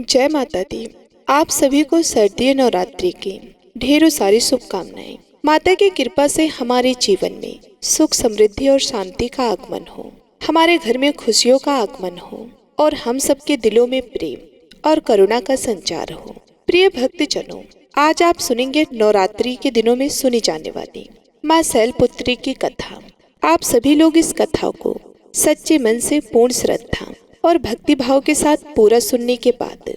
जय माता दी। आप सभी को शारदीय नवरात्रि की ढेरों सारी शुभकामनाएं। माता की कृपा से हमारे जीवन में सुख समृद्धि और शांति का आगमन हो, हमारे घर में खुशियों का आगमन हो और हम सबके दिलों में प्रेम और करुणा का संचार हो। प्रिय भक्तजनों, आज आप सुनेंगे नवरात्रि के दिनों में सुनी जाने वाली माँ शैलपुत्री की कथा। आप सभी लोग इस कथा को सच्चे मन से पूर्ण श्रद्धा और भक्ति भाव के साथ पूरा सुनने के बाद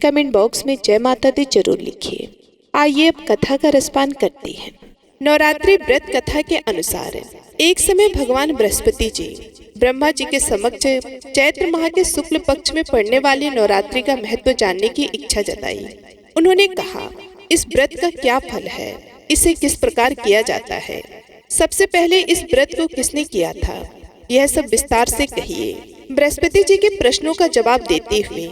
कमेंट बॉक्स में जय माता दी जरूर लिखिए। आइए अब कथा का रसपान करते हैं। नवरात्रि व्रत कथा के अनुसार एक समय भगवान बृहस्पति जी ब्रह्मा जी के समक्ष चैत्र माह के शुक्ल पक्ष में पड़ने वाली नवरात्रि का महत्व जानने की इच्छा जताई। उन्होंने कहा, इस व्रत का क्या फल है, इसे किस प्रकार किया जाता है, सबसे पहले इस व्रत को किसने किया था, यह सब विस्तार से कहिए। बृहस्पति जी के प्रश्नों का जवाब देते हुए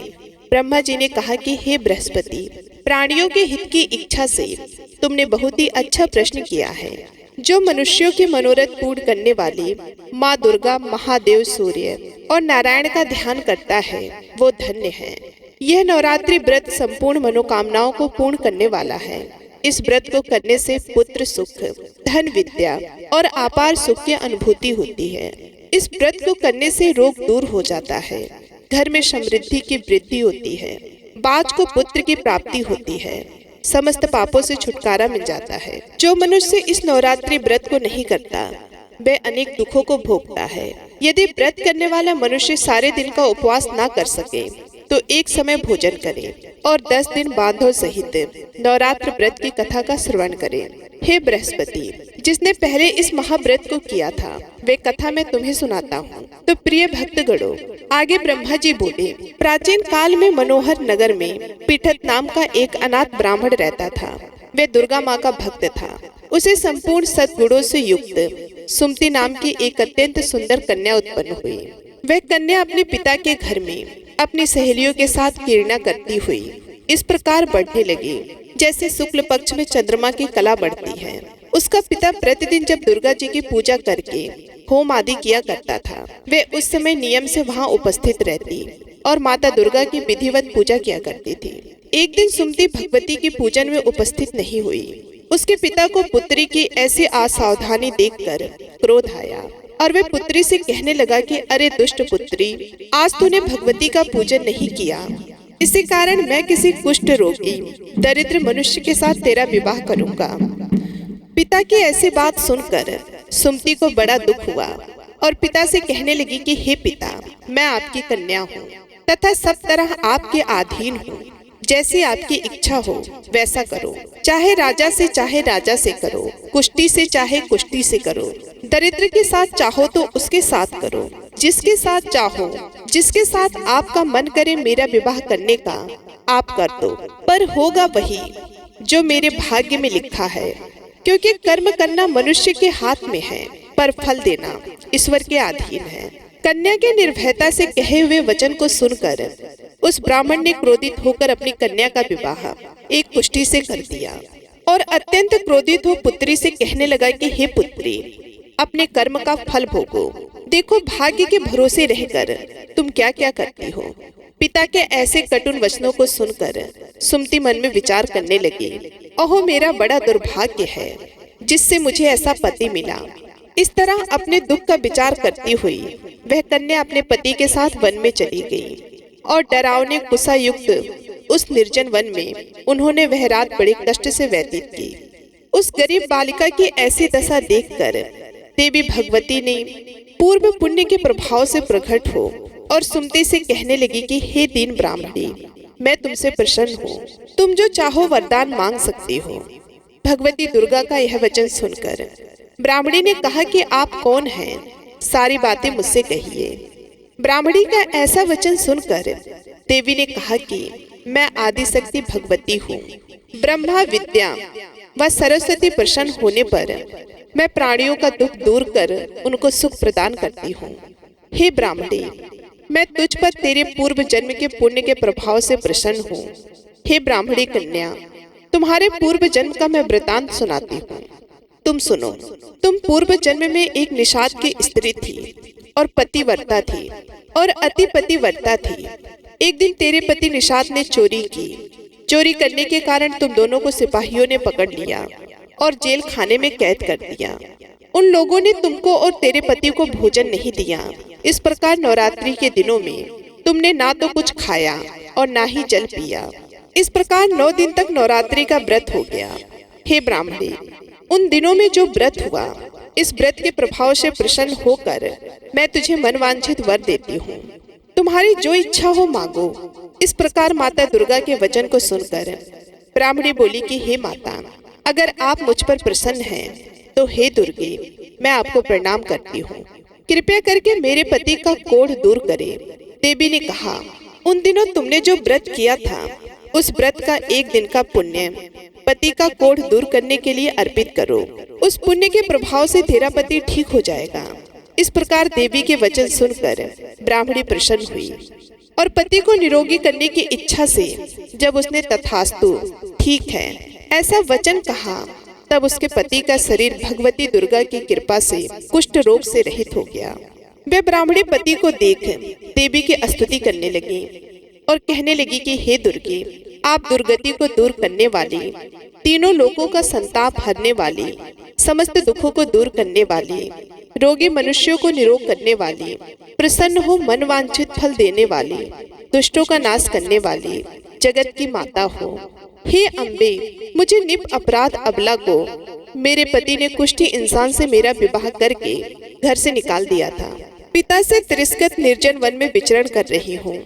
ब्रह्मा जी ने कहा कि हे बृहस्पति, प्राणियों के हित की इच्छा से तुमने बहुत ही अच्छा प्रश्न किया है। जो मनुष्यों के मनोरथ पूर्ण करने वाली माँ दुर्गा, महादेव सूर्य और नारायण का ध्यान करता है वो धन्य है। यह नवरात्रि व्रत संपूर्ण मनोकामनाओं को पूर्ण करने वाला है। इस व्रत को करने से पुत्र सुख, धन, विद्या और अपार सुख की अनुभूति होती है। इस व्रत को करने से रोग दूर हो जाता है, घर में समृद्धि की वृद्धि होती है, बाज को पुत्र की प्राप्ति होती है, समस्त पापों से छुटकारा मिल जाता है। जो मनुष्य इस नवरात्रि व्रत को नहीं करता वह अनेक दुखों को भोगता है। यदि व्रत करने वाला मनुष्य सारे दिन का उपवास ना कर सके तो एक समय भोजन करे और 10 दिन बांधव सहित नवरात्र व्रत की कथा का श्रवण करे। हे बृहस्पति, जिसने पहले इस महाव्रत को किया था वे कथा मैं तुम्हें सुनाता हूँ। तो प्रिय भक्तगणों, आगे ब्रह्मा जी बोले, प्राचीन काल में मनोहर नगर में पीठत नाम का एक अनाथ ब्राह्मण रहता था। वह दुर्गा माँ का भक्त था। उसे संपूर्ण सद्गुणों से युक्त सुमति नाम की एक अत्यंत सुंदर कन्या उत्पन्न हुई। वह कन्या अपने पिता के घर में अपनी सहेलियों के साथ क्रीड़ा करती हुई इस प्रकार बढ़ने लगी जैसे शुक्ल पक्ष में चंद्रमा की कला बढ़ती है। उसका पिता प्रतिदिन जब दुर्गा जी की पूजा करके होम आदि किया करता था, वे उस समय नियम से वहां उपस्थित रहती और माता दुर्गा की विधिवत पूजा किया करती थी। एक दिन सुमति भगवती की पूजन में उपस्थित नहीं हुई। उसके पिता को पुत्री की ऐसी असावधानी देखकर क्रोध आया और वे पुत्री से कहने लगा कि अरे दुष्ट पुत्री, आज तूने भगवती का पूजन नहीं किया, इसी कारण मैं किसी कुष्ठ रोगी दरिद्र मनुष्य के साथ तेरा विवाह करूंगा। पिता की ऐसी बात सुनकर सुमति को बड़ा दुख हुआ और पिता से कहने लगी कि हे पिता, मैं आपकी कन्या हूँ तथा सब तरह आपके अधीन हूँ। जैसी आपकी इच्छा हो वैसा करो, चाहे राजा से करो, कुश्ती से चाहे कुश्ती से करो, दरिद्र के साथ चाहो तो उसके साथ करो, जिसके साथ चाहो, जिसके साथ आपका मन करे मेरा विवाह करने का आप कर दो, पर होगा वही जो मेरे भाग्य में लिखा है, क्योंकि कर्म करना मनुष्य के हाथ में है पर फल देना ईश्वर के अधीन है। कन्या के निर्भयता से कहे हुए वचन को सुनकर उस ब्राह्मण ने क्रोधित होकर अपनी कन्या का विवाह एक कुष्ठी से कर दिया और अत्यंत क्रोधित हो पुत्री से कहने लगा कि हे पुत्री, अपने कर्म का फल भोगो। देखो भाग्य के भरोसे रहकर तुम क्या क्या करती हो। पिता के ऐसे कटुन वचनों को सुनकर सुमति मन में विचार करने लगी, ओहो मेरा बड़ा दुर्भाग्य है जिससे मुझे ऐसा पति मिला। इस तरह अपने दुख का विचार करती हुई वह कन्या अपने पति के साथ वन में चली गई और डरावने कुशा युक्त उस निर्जन वन में उन्होंने वह रात बड़े कष्ट से व्यतीत की। उस गरीब बालिका की ऐसी दशा देखकर देवी भगवती ने पूर्व पुण्य के प्रभाव से प्रकट हो और सुमति से कहने लगी कि हे दीन ब्राह्मणी, मैं तुमसे प्रसन्न हूँ, तुम जो चाहो वरदान मांग सकती हो। भगवती दुर्गा का यह वचन सुनकर ब्राह्मणी ने कहा कि आप कौन हैं, सारी बातें मुझसे कहिए। ब्राह्मणी का ऐसा वचन सुनकर देवी ने कहा कि मैं आदिशक्ति भगवती हूँ। ब्रह्मा, विद्या व सरस्वती प्रसन्न होने पर मैं प्राणियों का दुख दूर कर उनको सुख प्रदान करती हूँ। हे ब्राह्मणी, मैं तुझ पर तेरे पूर्व जन्म के पुण्य के प्रभाव से प्रसन्न हूँ। हे ब्राह्मणी कन्या, तुम्हारे पूर्व जन्म का मैं वृतांत सुनाती हूँ, तुम सुनो। तुम पूर्व जन्म में एक निषाद की स्त्री थी और पतिव्रता थी और अति पतिव्रता थी। एक दिन तेरे पति निषाद ने चोरी की। चोरी करने के कारण तुम दोनों को सिपाहियों ने पकड़ लिया और जेल खाने में कैद कर दिया। उन लोगों ने तुमको और तेरे पति को भोजन नहीं दिया। इस प्रकार नवरात्रि के दिनों में तुमने ना तो कुछ खाया और ना ही जल पिया। इस प्रकार 9 दिन तक नवरात्रि का व्रत हो गया। हे ब्राह्मणी, उन दिनों में जो व्रत हुआ, इस व्रत के प्रभाव से प्रसन्न होकर मैं तुझे मनवांछित वर देती हूँ। तुम्हारी जो इच्छा हो मांगो। इस प्रकार माता दुर्गा के वचन को सुनकर ब्राह्मणी बोली कि हे माता, अगर आप मुझ पर प्रसन्न हैं तो हे दुर्गे, मैं आपको प्रणाम करती हूँ। कृपया करके मेरे पति का कोढ़ दूर करे। देवी ने कहा, उन दिनों तुमने जो व्रत किया था, उस व्रत का 1 दिन का पुण्य पति का कोढ़ दूर करने के लिए अर्पित करो। उस पुण्य के प्रभाव से तेरा पति ठीक हो जाएगा। इस प्रकार देवी के वचन सुनकर ब्राह्मणी प्रसन्न हुई और पति को निरोगी करने की इच्छा से जब उसने तथास्तु, ठीक है, ऐसा वचन कहा, तब उसके पति का शरीर भगवती दुर्गा की कृपा से कुष्ठ रोग से रहित हो गया। वे ब्राह्मणी पति को देख देवी की स्तुति करने लगी और कहने लगी कि हे दुर्गे, आप दुर्गति को दूर करने वाली, तीनों लोगों का संताप हरने वाली, समस्त दुखों को दूर करने वाली, रोगी मनुष्यों को निरोग करने वाली, प्रसन्न हो मनवांछित फल देने वाली, दुष्टों का नाश करने वाली, जगत की माता हो। हे अम्बे, मुझे निप अपराध अबला को मेरे पति ने कुष्ठी इंसान से मेरा विवाह करके घर से निकाल दिया था। पिता से तिरस्कृत निर्जन वन में विचरण कर रही हूँ।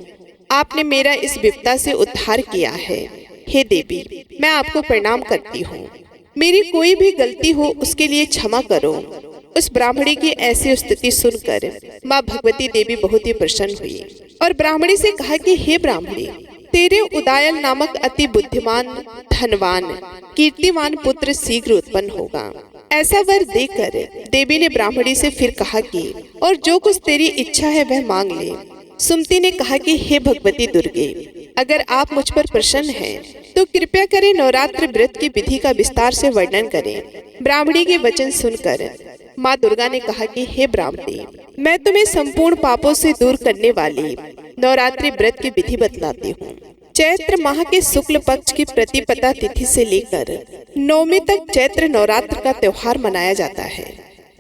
आपने मेरा इस विपदा से उद्धार किया है। हे देवी, मैं आपको प्रणाम करती हूँ। मेरी कोई भी गलती हो उसके लिए क्षमा करो। उस ब्राह्मणी की ऐसी स्तुति सुनकर माँ भगवती देवी बहुत ही प्रसन्न हुई और ब्राह्मणी से कहा कि हे ब्राह्मणी, तेरे उदायल नामक अति बुद्धिमान, धनवान, कीर्तिमान पुत्र शीघ्र उत्पन्न होगा। ऐसा वर देकर देवी ने ब्राह्मणी से फिर कहा कि और जो कुछ तेरी इच्छा है वह मांग ले। सुमति ने कहा कि हे भगवती दुर्गे, अगर आप मुझ पर प्रसन्न हैं तो कृपया करें नवरात्र व्रत की विधि का विस्तार से वर्णन करें। ब्राह्मणी के वचन सुनकर माँ दुर्गा ने कहा कि हे ब्राह्मणी, मैं तुम्हें संपूर्ण पापों से दूर करने वाली नवरात्रि व्रत की विधि बतलाती हूँ। चैत्र माह के शुक्ल पक्ष की प्रतिपदा तिथि से लेकर 9वीं तक चैत्र नवरात्र का त्योहार मनाया जाता है।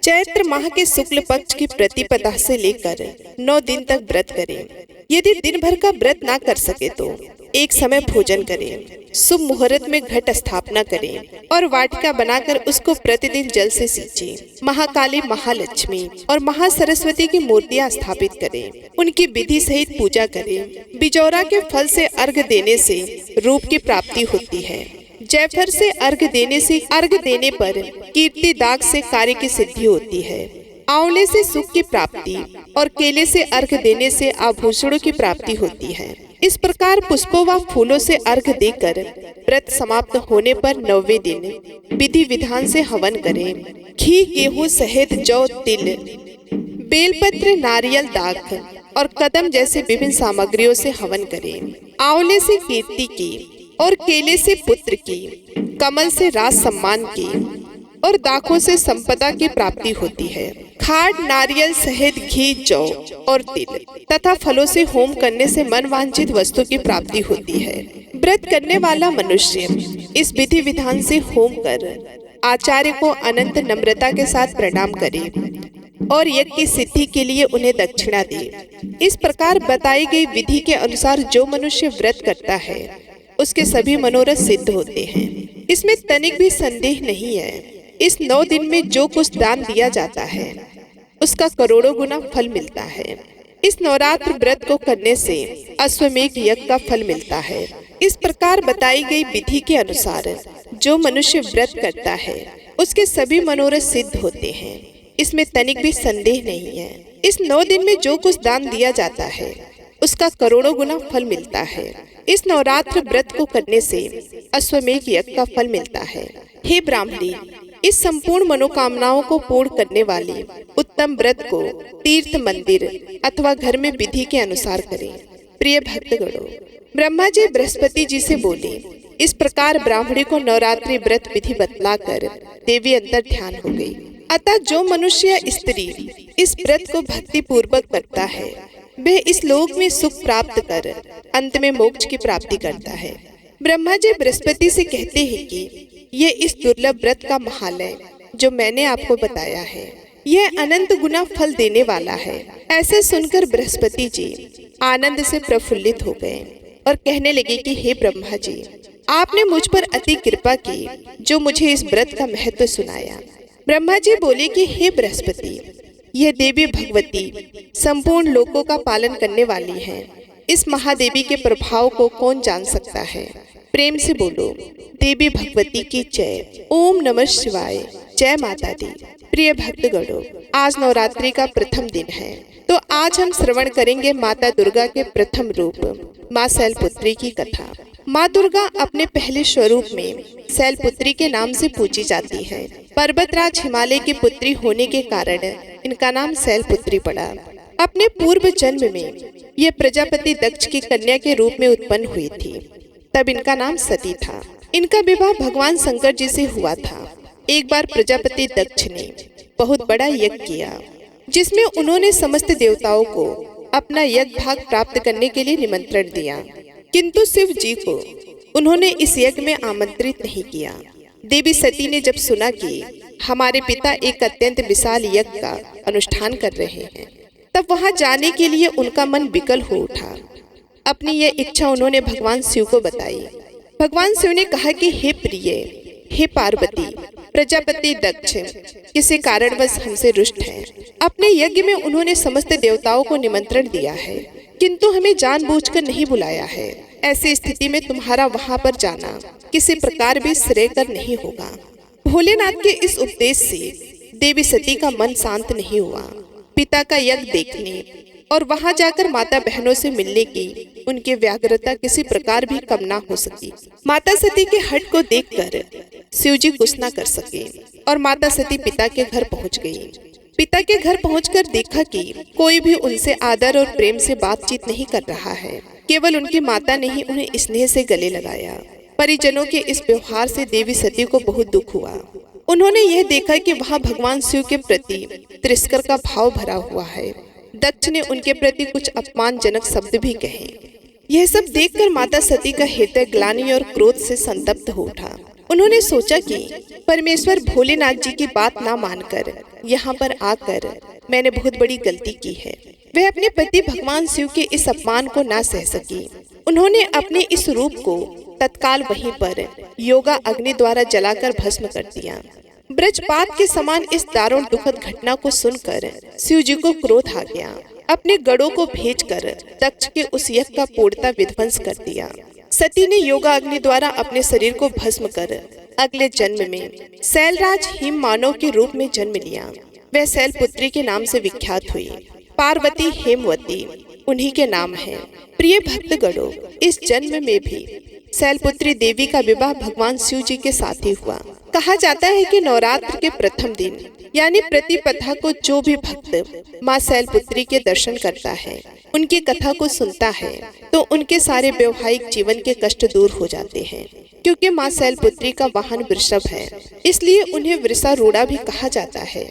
चैत्र माह के शुक्ल पक्ष की प्रतिपदा से लेकर 9 दिन तक व्रत करें। यदि दिन भर का व्रत ना कर सके तो एक समय भोजन करें। शुभ मुहूर्त में घट स्थापना करें और वाटिका बनाकर उसको प्रतिदिन जल से सींचें। महाकाली, महालक्ष्मी और महासरस्वती की मूर्तियां स्थापित करें। उनकी विधि सहित पूजा करें। बिजौरा के फल से अर्घ देने से रूप की प्राप्ति होती है। जयफल से अर्घ देने पर कीर्ति दाग से कार्य की सिद्धि होती है। आंवले से सुख की प्राप्ति और केले से अर्घ देने से आभूषणों की प्राप्ति होती है। इस प्रकार पुष्पों व फूलों से अर्घ देकर व्रत समाप्त होने पर 9वें दिन विधि विधान से हवन करें। घी, गेहूं, शहद, जौ, तिल, बेलपत्र, नारियल, दाख और कदम जैसे विभिन्न सामग्रियों से हवन करें। आंवले से कीर्ति की और केले से पुत्र की, कमल से राज सम्मान की और दाखों से संपदा की प्राप्ति होती है। खाट, नारियल, शहद, घी, जौ और तिल तथा फलों से होम करने से मनवांछित वस्तु की प्राप्ति होती है। व्रत करने वाला मनुष्य इस विधि विधान से होम कर आचार्य को अनंत नम्रता के साथ प्रणाम करे और यज्ञ की सिद्धि के लिए उन्हें दक्षिणा दे। इस प्रकार बताई गई विधि के अनुसार जो मनुष्य व्रत करता है उसके सभी मनोरथ सिद्ध होते हैं। इसमें तनिक भी संदेह नहीं है। इस 9 दिन में जो कुछ दान दिया जाता है उसका करोड़ों गुना फल मिलता है। इस नवरात्र व्रत को करने से अश्वमेध यज्ञ का फल मिलता है। इस प्रकार बताई गई विधि के अनुसार जो मनुष्य व्रत करता है उसके सभी मनोरथ सिद्ध होते हैं। इसमें तनिक भी संदेह नहीं है। इस 9 दिन में जो कुछ दान दिया जाता है उसका करोड़ों गुना फल मिलता है। इस नवरात्र व्रत को करने से अश्वमेध यज्ञ का फल मिलता है। हे ब्राह्मणी, इस संपूर्ण मनोकामनाओं को पूर्ण करने वाली उत्तम व्रत को तीर्थ, मंदिर अथवा घर में विधि के अनुसार करें। प्रिय भक्तगणों, ब्रह्मा जी बृहस्पति जी से बोले। इस प्रकार ब्राह्मणी को नवरात्रि व्रत विधि बतलाकर देवी अंतर ध्यान हो गई। अतः जो मनुष्य स्त्री इस व्रत को भक्ति पूर्वक करता है वह इस लोक में सुख प्राप्त कर अंत में मोक्ष की प्राप्ति करता है। ब्रह्मा जी बृहस्पति से कहते हैं कि ये इस दुर्लभ व्रत का महालय जो मैंने आपको बताया है, यह अनंत गुना फल देने वाला है। ऐसे सुनकर बृहस्पति जी आनंद से प्रफुल्लित हो गए और कहने लगे कि हे ब्रह्मा जी, आपने मुझ पर अति कृपा की जो मुझे इस व्रत का महत्व सुनाया। ब्रह्मा जी बोले कि हे बृहस्पति, यह देवी भगवती संपूर्ण लोकों का पालन करने वाली है। इस महादेवी के प्रभाव को कौन जान सकता है? प्रेम से बोलो, देवी भगवती की जय। ओम नमः शिवाय। जय माता दी। प्रिय भक्तगणों, आज नवरात्रि का प्रथम दिन है, तो आज हम श्रवण करेंगे माता दुर्गा के प्रथम रूप माँ शैलपुत्री की कथा। माँ दुर्गा अपने पहले स्वरूप में शैलपुत्री के नाम से पूजी जाती है। पर्वतराज हिमालय की पुत्री होने के कारण इनका नाम शैलपुत्री पड़ा। अपने पूर्व जन्म में ये प्रजापति दक्ष की कन्या के रूप में उत्पन्न हुई थी, तब इनका नाम सती था। इनका विवाह भगवान शंकर जी से हुआ था। एक बार प्रजापति दक्ष ने बहुत बड़ा यज्ञ किया, जिसमें उन्होंने समस्त देवताओं को अपना यज्ञ भाग प्राप्त करने के लिए निमंत्रण दिया, किंतु शिव जी को उन्होंने इस यज्ञ में आमंत्रित नहीं किया। देवी सती ने जब सुना कि हमारे पिता एक अत्यंत विशाल यज्ञ का अनुष्ठान कर रहे हैं, तब वहां जाने के लिए उनका मन विकल हो उठा। अपनी यह इच्छा उन्होंने भगवान शिव को बताई। भगवान शिव ने कहा कि हे प्रिय, हे पार्वती, प्रजापति दक्ष किसी कारणवश हमसे रुष्ट है। अपने यज्ञ में उन्होंने समस्त देवताओं को निमंत्रण दिया है, किंतु हमें जानबूझकर नहीं बुलाया है। ऐसी स्थिति में तुम्हारा वहां पर जाना किसी प्रकार भी श्रेयकर नहीं होगा। भोलेनाथ के इस उपदेश से देवी सती का मन शांत नहीं हुआ। पिता का यज्ञ देखने और वहां जाकर माता बहनों से मिलने की उनकी व्याग्रता किसी प्रकार भी कम ना हो सकी। माता सती के हट को देखकर शिव जी कुछ न कर सके और माता सती पिता के घर पहुंच गई। पिता के घर पहुंचकर देखा कि कोई भी उनसे आदर और प्रेम से बातचीत नहीं कर रहा है। केवल उनकी माता ने ही उन्हें स्नेह से गले लगाया। परिजनों के इस व्यवहार से देवी सती को बहुत दुख हुआ। उन्होंने यह देखा कि वहां भगवान शिव के प्रति तिरस्कार का भाव भरा हुआ है। दक्ष ने उनके प्रति कुछ अपमानजनक शब्द भी कहे। यह सब देखकर माता सती का हृदय ग्लानि और क्रोध से संतप्त हो उठा। उन्होंने सोचा कि परमेश्वर भोलेनाथ जी की बात ना मानकर यहाँ पर आकर मैंने बहुत बड़ी गलती की है। वह अपने पति भगवान शिव के इस अपमान को ना सह सकी। उन्होंने अपने इस रूप को तत्काल वहीं पर योगा अग्नि द्वारा जलाकर भस्म कर दिया। ब्रजपात के समान इस दारुण दुखद घटना को सुनकर शिव जी को क्रोध आ गया। अपने गढ़ों को भेजकर दक्ष के उस यज्ञ का पूर्णतः विध्वंस कर दिया। सती ने योगा अग्नि द्वारा अपने शरीर को भस्म कर अगले जन्म में शैलराज हिम मानव के रूप में जन्म लिया। वह शैलपुत्री के नाम से विख्यात हुई। पार्वती हेमवती उन्हीं के नाम है। प्रिय भक्तगणों, इस जन्म में भी शैलपुत्री देवी का विवाह भगवान शिव जी के साथ ही हुआ। कहा जाता है कि नवरात्र के प्रथम दिन यानी प्रतिपदा को जो भी भक्त माँ शैलपुत्री के दर्शन करता है, उनकी कथा को सुनता है, तो उनके सारे वैवाहिक जीवन के कष्ट दूर हो जाते हैं। क्योंकि माँ शैलपुत्री का वाहन वृषभ है, इसलिए उन्हें वृषारूढ़ा भी कहा जाता है।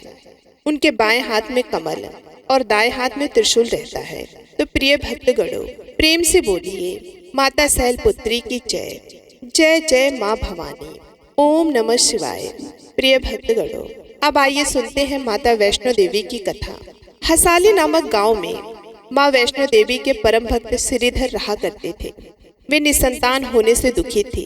उनके बाएं हाथ में कमल और दाएं हाथ में त्रिशूल रहता है। तो प्रिय भक्तगणों, प्रेम से बोलिए माता शैलपुत्री की जय। जय जय माँ भवानी। ओम नमः शिवाय। प्रिय भक्तगणों, अब आइए सुनते हैं माता वैष्णो देवी की कथा। हसाली नामक गांव में माँ वैष्णो देवी के परम भक्त श्रीधर रहा करते थे। वे निसंतान होने से दुखी थे।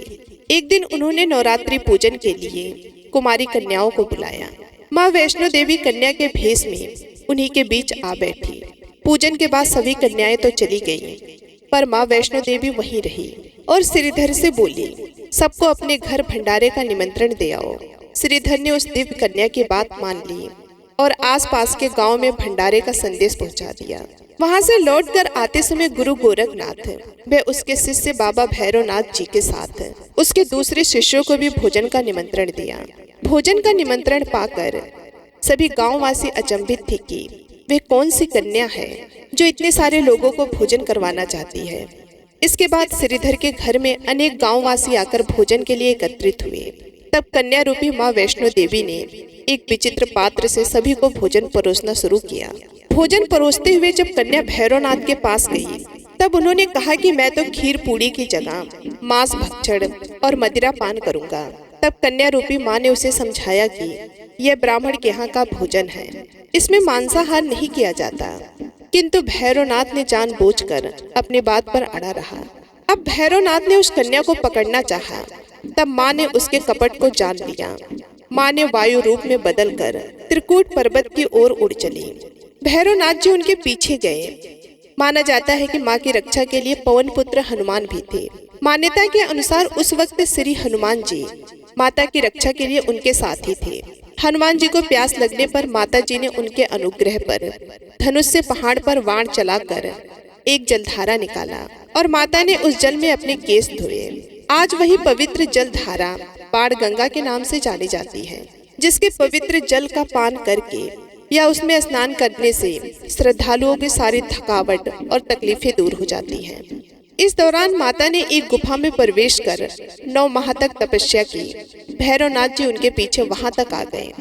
एक दिन उन्होंने नवरात्रि पूजन के लिए कुमारी कन्याओं को बुलाया। माँ वैष्णो देवी कन्या के भेष में उन्हीं के बीच आ बैठी। पूजन के बाद सभी कन्याएं तो चली गईं, पर माँ वैष्णो देवी वहीं रही और श्रीधर से बोली, सबको अपने घर भंडारे का निमंत्रण दे आओ। श्रीधर ने उस दिव्य कन्या की बात मान ली और आसपास के गांव में भंडारे का संदेश पहुंचा दिया। वहां से लौटकर आते समय गुरु गोरखनाथ व उसके शिष्य बाबा भैरवनाथ जी के साथ उसके दूसरे शिष्यों को भी भोजन का निमंत्रण दिया। भोजन का निमंत्रण पाकर सभी गांववासी अचंभित थे कि वे कौन सी कन्या है जो इतने सारे लोगों को भोजन करवाना चाहती है। इसके बाद श्रीधर के घर में अनेक गांववासी आकर भोजन के लिए एकत्रित हुए। तब कन्या रूपी माँ वैष्णो देवी ने एक विचित्र पात्र से सभी को भोजन परोसना शुरू किया। भोजन परोसते हुए जब कन्या भैरवनाथ के पास गई तब उन्होंने कहा कि मैं तो खीर पूड़ी की जगह मांस भक्षण और मदिरा पान करूंगा। तब कन्या रूपी माँ ने उसे समझाया कि यह ब्राह्मण के यहाँ का भोजन है, इसमें मांसाहार नहीं किया जाता। किंतु भैरवनाथ ने जानबूझकर अपनी बात पर अड़ा रहा। अब भैरवनाथ ने उस कन्या को पकड़ना चाहा, तब माँ ने उसके कपट को जान लिया। माँ ने वायु रूप में बदलकर त्रिकूट पर्वत की ओर उड़ चली। भैरवनाथ जी उनके पीछे गए। माना जाता है कि माँ की रक्षा के लिए पवन पुत्र हनुमान भी थे। मान्यता के अनुसार उस वक्त श्री हनुमान जी माता की रक्षा के लिए उनके साथ ही थे। हनुमान जी को प्यास लगने पर माता जी ने उनके अनुग्रह पर धनुष से पहाड़ पर बाण चलाकर एक जलधारा निकाला और माता ने उस जल में अपने केस धोए। आज वही पवित्र जलधारा बाण गंगा के नाम से जानी जाती है, जिसके पवित्र जल का पान करके या उसमें स्नान करने से श्रद्धालुओं की सारी थकावट और तकलीफें दूर हो जाती हैं। इस दौरान माता ने एक गुफा में प्रवेश कर 9 माह तक तपस्या की। भैरवनाथ जी उनके पीछे वहां तक आ गए।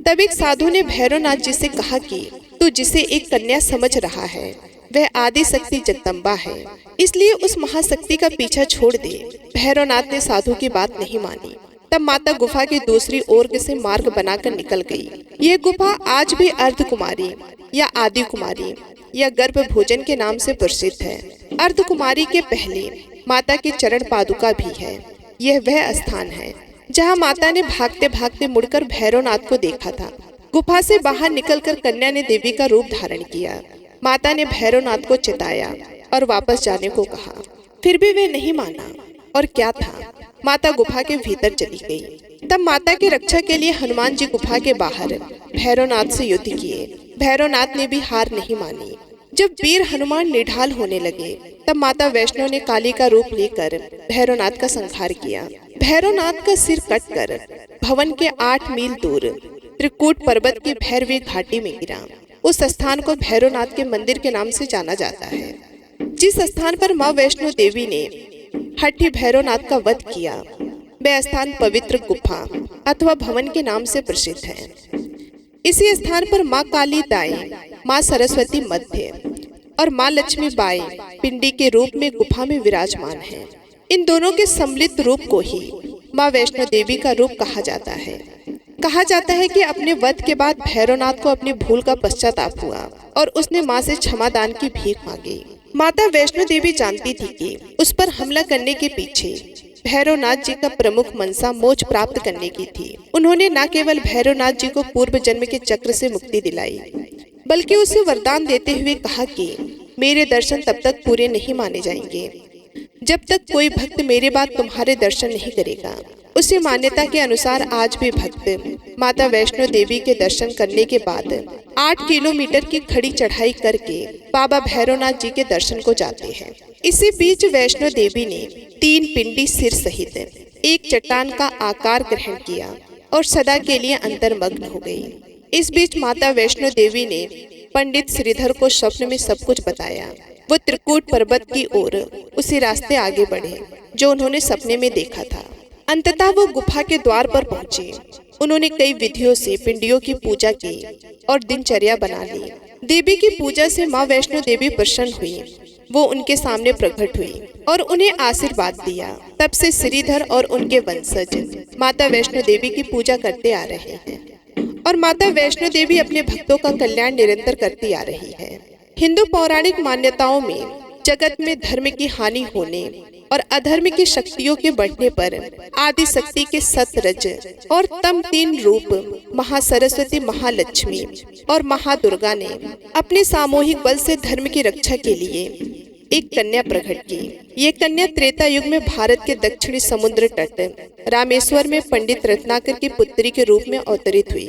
तब एक साधु ने भैरवनाथ जी से कहा कि तू जिसे एक कन्या समझ रहा है वह आदि शक्ति जगदम्बा है, इसलिए उस महाशक्ति का पीछा छोड़ दे। भैरवनाथ ने साधु की बात नहीं मानी। तब माता गुफा की दूसरी ओर से मार्ग बनाकर निकल गई। ये गुफा आज भी अर्धकुमारी या आदि कुमारी या गर्भ भोजन के नाम से प्रसिद्ध है। अर्धकुमारी के पहले माता की चरण पादुका भी है। यह वह स्थान है जहाँ माता ने भागते भागते मुड़कर भैरवनाथ को देखा था। गुफा से बाहर निकलकर कन्या ने देवी का रूप धारण किया। माता ने भैरवनाथ को चिताया और वापस जाने को कहा, फिर भी वह नहीं माना। और क्या था, माता गुफा के भीतर चली गई। तब माता की रक्षा के लिए हनुमान जी गुफा के बाहर भैरवनाथ से युद्ध किए। भैरवनाथ ने भी हार नहीं मानी। जब वीर हनुमान निढाल होने लगे तब माता वैष्णो ने काली का रूप लेकर भैरवनाथ का संहार किया। भैरवनाथ का सिर कटकर भवन के 8 मील दूर त्रिकूट पर्वत की भैरवी घाटी में गिरा। उस स्थान को भैरवनाथ के मंदिर के नाम से जाना जाता है। जिस स्थान पर माँ वैष्णो देवी ने हठी भैरवनाथ का वध किया वह स्थान पवित्र गुफा अथवा भवन के नाम से प्रसिद्ध है। इसी स्थान पर माँ काली दाएं, माँ सरस्वती मध्य और माँ लक्ष्मी बाएं पिंडी के रूप में गुफा में विराजमान है। इन दोनों के सम्मिलित रूप को ही माँ वैष्णो देवी का रूप कहा जाता है। कहा जाता है कि अपने वध के बाद भैरवनाथ को अपनी भूल का पश्चाताप हुआ और उसने माँ से क्षमा दान की भीख मांगी। माता वैष्णो देवी जानती थी कि उस पर हमला करने के पीछे भैरवनाथ जी का प्रमुख मनसा मोक्ष प्राप्त करने की थी। उन्होंने न केवल भैरवनाथ जी को पूर्व जन्म के चक्र से मुक्ति दिलाई, बल्कि उसे वरदान देते हुए कहा कि मेरे दर्शन तब तक पूरे नहीं माने जाएंगे जब तक कोई भक्त मेरे बाद तुम्हारे दर्शन नहीं करेगा। उसी मान्यता के अनुसार आज भी भक्त माता वैष्णो देवी के दर्शन करने के बाद 8 किलोमीटर की खड़ी चढ़ाई करके बाबा भैरवनाथ जी के दर्शन को जाते हैं। इसी बीच वैष्णो देवी ने 3 पिंडी सिर सहित एक चट्टान का आकार ग्रहण किया और सदा के लिए अंतर्मग्न हो गई। इस बीच माता वैष्णो देवी ने पंडित श्रीधर को स्वप्न में सब कुछ बताया। वो त्रिकूट पर्वत की ओर उसी रास्ते आगे बढ़े जो उन्होंने सपने में देखा था। अंततः वो गुफा के द्वार पर पहुंचे। उन्होंने कई विधियों से पिंडियों की पूजा की और दिनचर्या बना ली। देवी की पूजा से माँ वैष्णो देवी प्रसन्न हुई। वो उनके सामने प्रकट हुई और उन्हें आशीर्वाद दिया। तब से श्रीधर और उनके वंशज माता वैष्णो देवी की पूजा करते आ रहे हैं और माता वैष्णो देवी अपने भक्तों का कल्याण निरंतर करती आ रही है। हिंदू पौराणिक मान्यताओं में जगत में धर्म की हानि होने और अधर्म की शक्तियों के बढ़ने पर आदि शक्ति के सतरज और तम 3 रूप महासरस्वती, महालक्ष्मी और महादुर्गा ने अपने सामूहिक बल से धर्म की रक्षा के लिए एक कन्या प्रकट की। ये कन्या त्रेता युग में भारत के दक्षिणी समुद्र तट रामेश्वर में पंडित रत्नाकर की पुत्री के रूप में अवतरित हुई।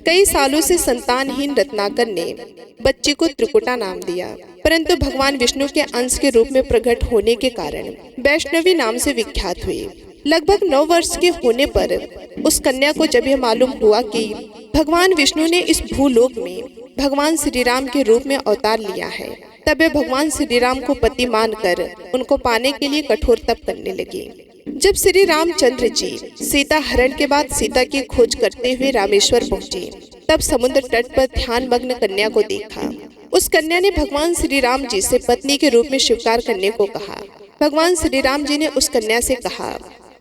कई सालों से संतानहीन रत्नाकर ने बच्ची को त्रिकुटा नाम दिया, परंतु भगवान विष्णु के अंश के रूप में प्रकट होने के कारण वैष्णवी नाम से विख्यात हुई। लगभग 9 वर्ष के होने पर उस कन्या को जब यह मालूम हुआ कि भगवान विष्णु ने इस भूलोक में भगवान श्री राम के रूप में अवतार लिया है, तब वे भगवान श्री राम को पति मानकर उनको पाने के लिए कठोर तप करने लगे। जब श्री रामचंद्र जी सीता हरण के बाद सीता की खोज करते हुए रामेश्वर पहुंचे, तब समुद्र तट पर ध्यान मग्न कन्या को देखा। उस कन्या ने भगवान श्री राम जी से पत्नी के रूप में स्वीकार करने को कहा। भगवान श्री राम जी ने उस कन्या से कहा,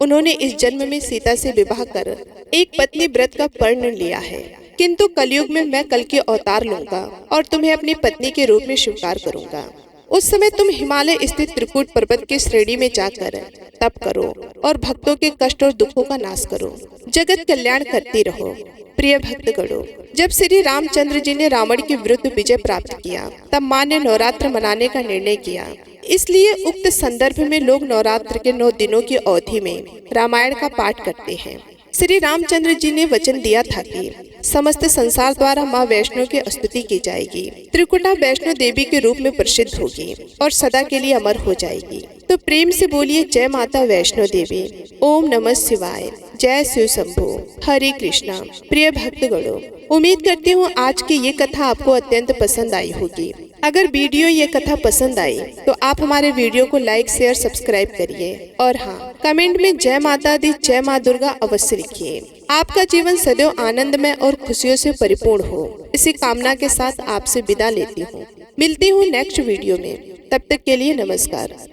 उन्होंने इस जन्म में सीता से विवाह कर एक पत्नी व्रत का प्रण लिया है, किंतु कलयुग में मैं कल के अवतार लूंगा और तुम्हें अपनी पत्नी के रूप में स्वीकार करूंगा। उस समय तुम हिमालय स्थित त्रिकूट पर्वत की श्रेणी में जाकर तप करो और भक्तों के कष्ट और दुखों का नाश करो, जगत कल्याण करती रहो। प्रिय भक्तगणों, जब श्री रामचंद्र जी ने रावण के विरुद्ध विजय प्राप्त किया, तब मां ने नवरात्र मनाने का निर्णय किया। इसलिए उक्त संदर्भ में लोग नवरात्र के 9 दिनों की अवधि में रामायण का पाठ करते हैं। श्री रामचंद्र जी ने वचन दिया था कि समस्त संसार द्वारा माँ वैष्णो की स्तुति की जाएगी। त्रिकुटा वैष्णो देवी के रूप में प्रसिद्ध होगी और सदा के लिए अमर हो जाएगी। तो प्रेम से बोलिए जय माता वैष्णो देवी। ओम नमः शिवाय। जय शिव शंभो। हरे कृष्णा। प्रिय भक्तगणों, उम्मीद करती हूँ आज की ये कथा आपको अत्यंत पसंद आई होगी। अगर वीडियो ये कथा पसंद आई तो आप हमारे वीडियो को लाइक शेयर सब्सक्राइब करिए और हाँ, कमेंट में जय माता दी जय माँ दुर्गा अवश्य लिखिए। आपका जीवन सदैव आनंदमय और खुशियों से परिपूर्ण हो, इसी कामना के साथ आपसे विदा लेती हूँ। मिलती हूँ नेक्स्ट वीडियो में, तब तक के लिए नमस्कार।